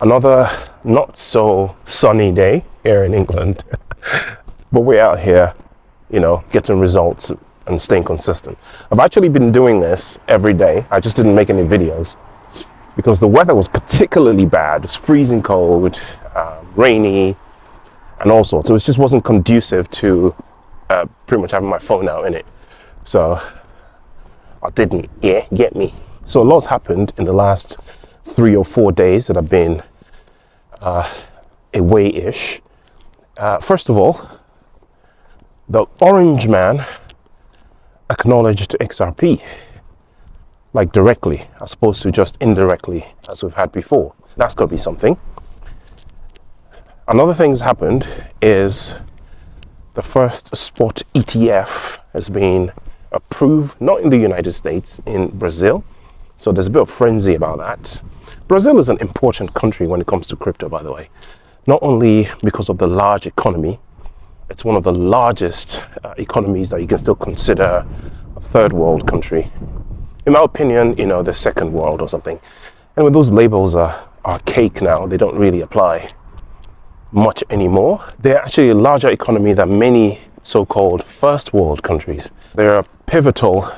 Another not so sunny day here in England, but we're out here, getting results and staying consistent. I've actually been doing this every day. I just didn't make any videos because the weather was particularly bad. It's freezing cold, rainy, and all sorts. So it just wasn't conducive to pretty much having my phone out in it. So I didn't, get me. So a lot's happened in the last 3 or 4 days that I've been away-ish. First of all, the orange man acknowledged XRP, like directly, as opposed to just indirectly, as we've had before. That's got to be something. Another thing that's happened is the first spot ETF has been approved, not in the United States, in Brazil. So there's a bit of frenzy about that. Brazil is an important country when it comes to crypto, by the way. Not only because of the large economy, it's one of the largest economies that you can still consider a third world country. In my opinion, the second world or something. And when those labels are archaic now, they don't really apply much anymore. They're actually a larger economy than many so-called first world countries. They're a pivotal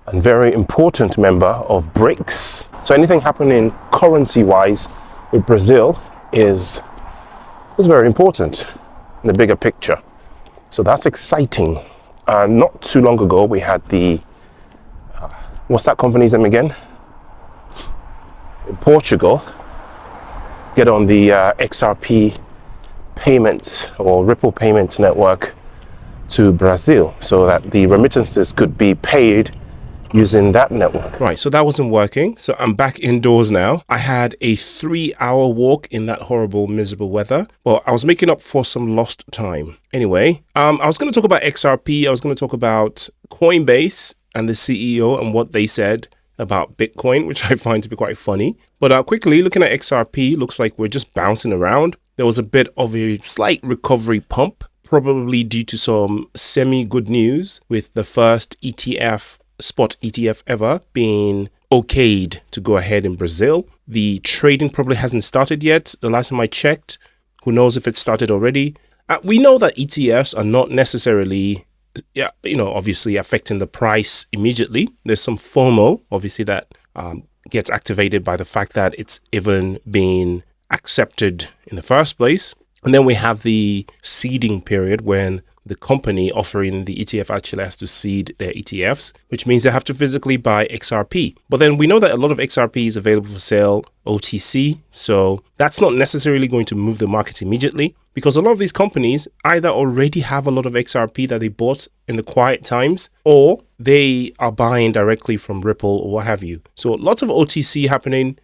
and very important member of BRICS. So anything happening currency-wise with Brazil is very important in the bigger picture. So that's exciting. Not too long ago, we had the, what's that company's name again? In Portugal, get on the XRP payments or Ripple payments network to Brazil so that the remittances could be paid using that network. Right, so that wasn't working. So I'm back indoors now. I had a 3-hour walk in that horrible, miserable weather. Well, I was making up for some lost time. Anyway, I was going to talk about XRP. I was going to talk about Coinbase and the CEO and what they said about Bitcoin, which I find to be quite funny. But quickly, looking at XRP, looks like we're just bouncing around. There was a bit of a slight recovery pump, probably due to some semi-good news with the first spot ETF ever being okayed to go ahead in Brazil. The trading probably hasn't started yet. The last time I checked, who knows if it started already. We know that ETFs are not necessarily, obviously affecting the price immediately. There's some FOMO, obviously, that gets activated by the fact that it's even being accepted in the first place. And then we have the seeding period when the company offering the ETF actually has to seed their ETFs, which means they have to physically buy XRP. But then we know that a lot of XRP is available for sale OTC. So that's not necessarily going to move the market immediately because a lot of these companies either already have a lot of XRP that they bought in the quiet times, or they are buying directly from Ripple or what have you. So lots of OTC happening,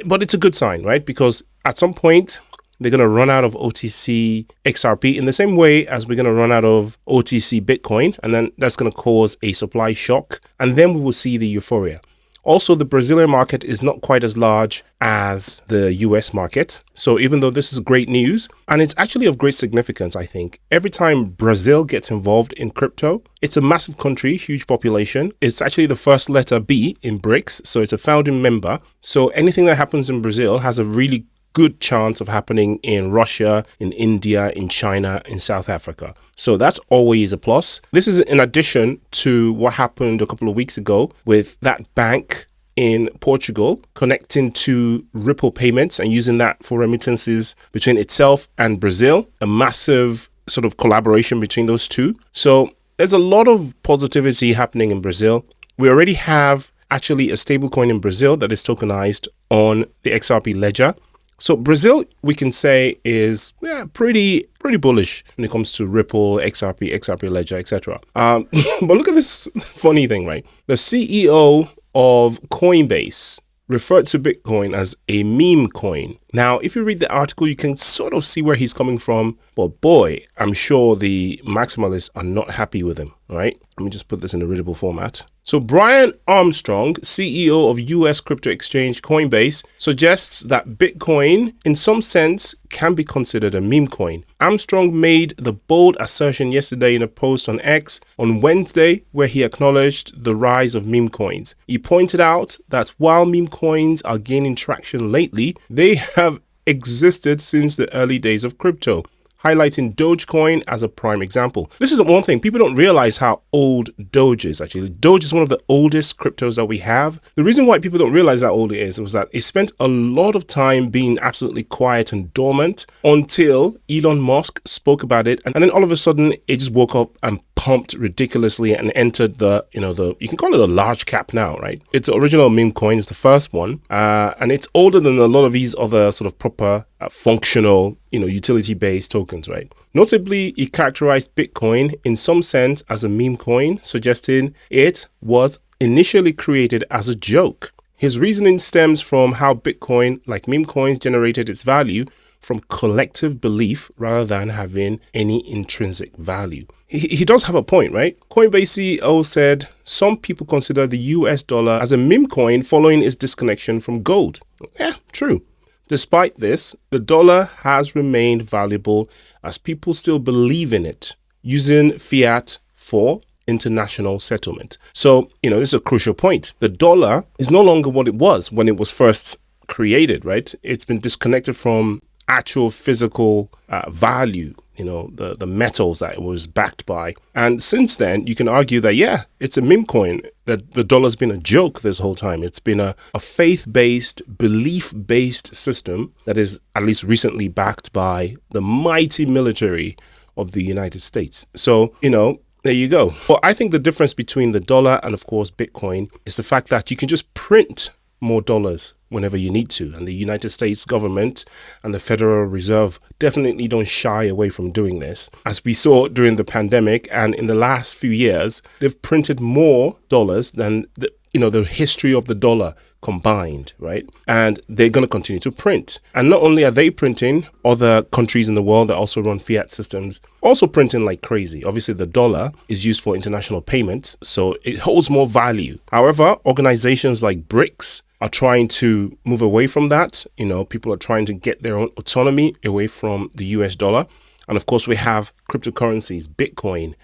but it's a good sign, right? Because at some point, they're going to run out of OTC XRP in the same way as we're going to run out of OTC Bitcoin. And then that's going to cause a supply shock. And then we will see the euphoria. Also, the Brazilian market is not quite as large as the US market. So even though this is great news, and it's actually of great significance, I think, every time Brazil gets involved in crypto, it's a massive country, huge population. It's actually the first letter B in BRICS. So it's a founding member. So anything that happens in Brazil has a really good chance of happening in Russia, in India, in China, in South Africa. So that's always a plus. This is in addition to what happened a couple of weeks ago with that bank in Portugal connecting to Ripple payments and using that for remittances between itself and Brazil, a massive sort of collaboration between those two. So there's a lot of positivity happening in Brazil. We already have actually a stablecoin in Brazil that is tokenized on the XRP ledger. So Brazil, we can say, is pretty bullish when it comes to Ripple, XRP Ledger, etc. But look at this funny thing, right? The CEO of Coinbase referred to Bitcoin as a meme coin. Now, if you read the article, you can sort of see where he's coming from. But boy, I'm sure the maximalists are not happy with him, right? Let me just put this in a readable format So Brian Armstrong, CEO of US crypto exchange Coinbase, suggests that Bitcoin, in some sense, can be considered a meme coin. Armstrong made the bold assertion yesterday in a post on X on Wednesday, where he acknowledged the rise of meme coins. He pointed out that while meme coins are gaining traction lately, they have existed since the early days of crypto, highlighting Dogecoin as a prime example. This is one thing. People don't realize how old Doge is, actually. Doge is one of the oldest cryptos that we have. The reason why people don't realize how old it is was that it spent a lot of time being absolutely quiet and dormant until Elon Musk spoke about it. And then all of a sudden, it just woke up and pumped ridiculously and entered you can call it a large cap now, right? Its original meme coin is the first one. And it's older than a lot of these other sort of proper functional, utility-based tokens, right? Notably, he characterized Bitcoin in some sense as a meme coin, suggesting it was initially created as a joke. His reasoning stems from how Bitcoin, like meme coins, generated its value from collective belief rather than having any intrinsic value. He does have a point, right? Coinbase CEO said some people consider the US dollar as a meme coin following its disconnection from gold. Yeah, true. Despite this, the dollar has remained valuable as people still believe in it, using fiat for international settlement. So, this is a crucial point. The dollar is no longer what it was when it was first created, right? It's been disconnected from actual physical value, the metals that it was backed by. And since then, you can argue that, yeah, it's a meme coin, that the dollar's been a joke this whole time. It's been a faith-based, belief-based system that is at least recently backed by the mighty military of the United States. So, there you go. Well, I think the difference between the dollar and, of course, Bitcoin is the fact that you can just print more dollars whenever you need to. And the United States government and the Federal Reserve definitely don't shy away from doing this. As we saw during the pandemic and in the last few years, they've printed more dollars than the history of the dollar combined, right? And they're going to continue to print. And not only are they printing, other countries in the world that also run fiat systems also printing like crazy. Obviously, the dollar is used for international payments, so it holds more value. However, organizations like BRICS are trying to move away from that. People are trying to get their own autonomy away from the US dollar. And of course, we have cryptocurrencies, Bitcoin,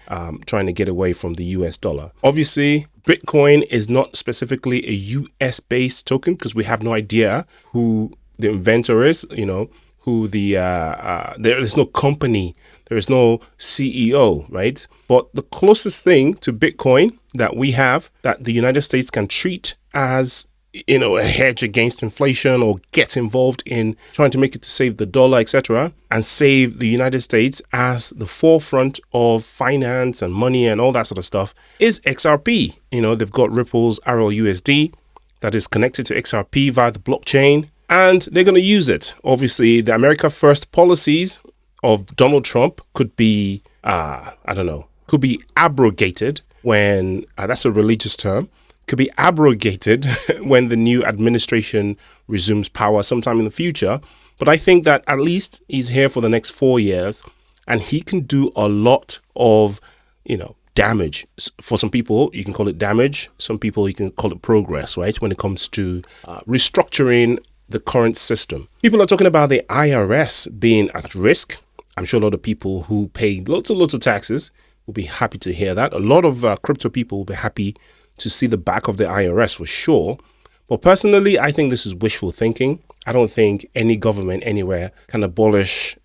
trying to get away from the US dollar. Obviously, Bitcoin is not specifically a US-based token because we have no idea who the inventor is, who there is no company, there is no CEO, right? But the closest thing to Bitcoin that we have that the United States can treat as a hedge against inflation or get involved in trying to make it to save the dollar, etc., and save the United States as the forefront of finance and money and all that sort of stuff is XRP. They've got Ripple's RLUSD that is connected to XRP via the blockchain, and they're going to use it. Obviously, the America First policies of Donald Trump could be, could be abrogated when, that's a religious term, could be abrogated when the new administration resumes power sometime in the future. But I think that at least he's here for the next 4 years and he can do a lot of, damage. For some people, you can call it damage. Some people, you can call it progress, right? When it comes to restructuring the current system. People are talking about the IRS being at risk. I'm sure a lot of people who pay lots of taxes will be happy to hear that. A lot of crypto people will be happy to see the back of the IRS for sure. But personally, I think this is wishful thinking. I don't think any government anywhere can abolish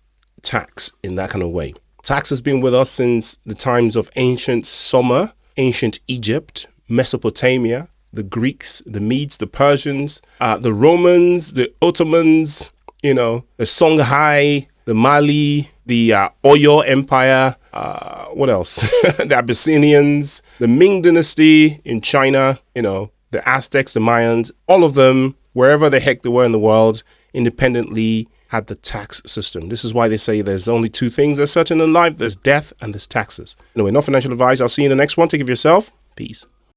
tax in that kind of way. Tax has been with us since the times of ancient Sumer, ancient Egypt, Mesopotamia, the Greeks, the Medes, the Persians, the Romans, the Ottomans, the Songhai, the Mali, the Oyo Empire, what else? The Abyssinians, the Ming Dynasty in China, the Aztecs, the Mayans, all of them, wherever the heck they were in the world, independently had the tax system. This is why they say there's only two things that are certain in life. There's death and there's taxes. Anyway, not financial advice. I'll see you in the next one. Take care of yourself. Peace.